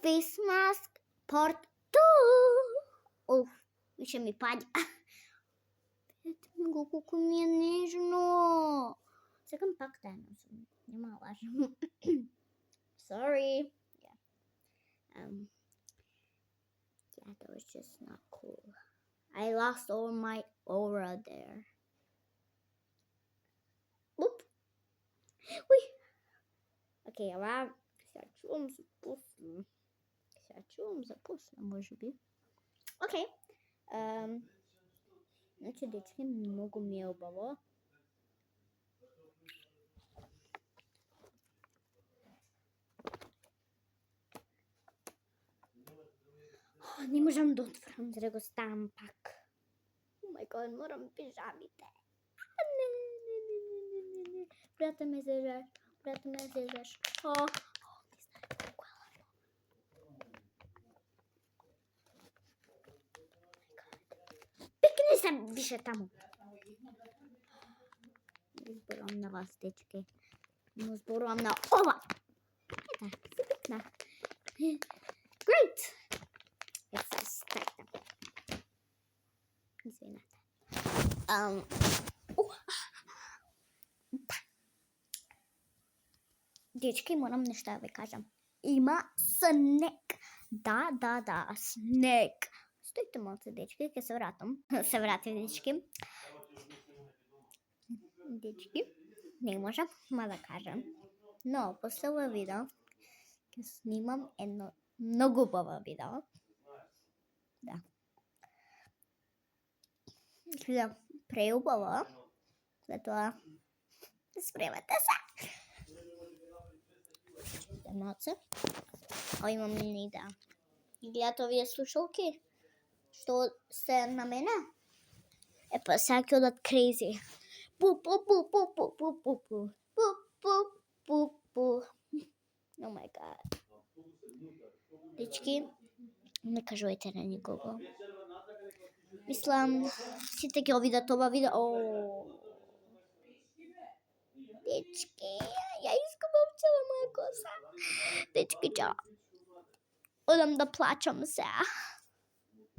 Face mask part 2. Више ми паѓа. Видете го колку ми е нежно. Секам пак да носам. Нема лажам. Sorry. Yeah, that was just not cool. I lost all my aura there. Oop. Ui. Okay, ала сега чувам за пусна, може би. Окей. Значи, дечки, многу ми е убаво. Не можам да отворам, за да го ставам пак. Oh my god, морам пижамите. Не. Брате ме зезаш. Не знаете колко е ладно. Пикни се више таму. Не зборувам на вас, дечки. Не зборувам на ова. Ета, се пикна. Great! It's стајта. Извинете. Дечки, морам нешто да ви кажам. Има снег. Да, снег. Стоите малце, дечки, ќе се вратам. Се врати, дечки. Дечки, не можам да кажам. Но, после ова видео, ќе снимам едно многу убаво видео. Да. Сега преубаво. Затоа спремете се. Малце. Имам една идеја. Гледате овие слушалки? Што се на мене? Епа, сега ќе одат crazy. Пу. Oh my god. Дечки, не кажувајте на никого. Мислам, сите ќе видат ова видео. Дечки, ја изгубав цела моја коса. Дечки, чао. Одам да плачам сега.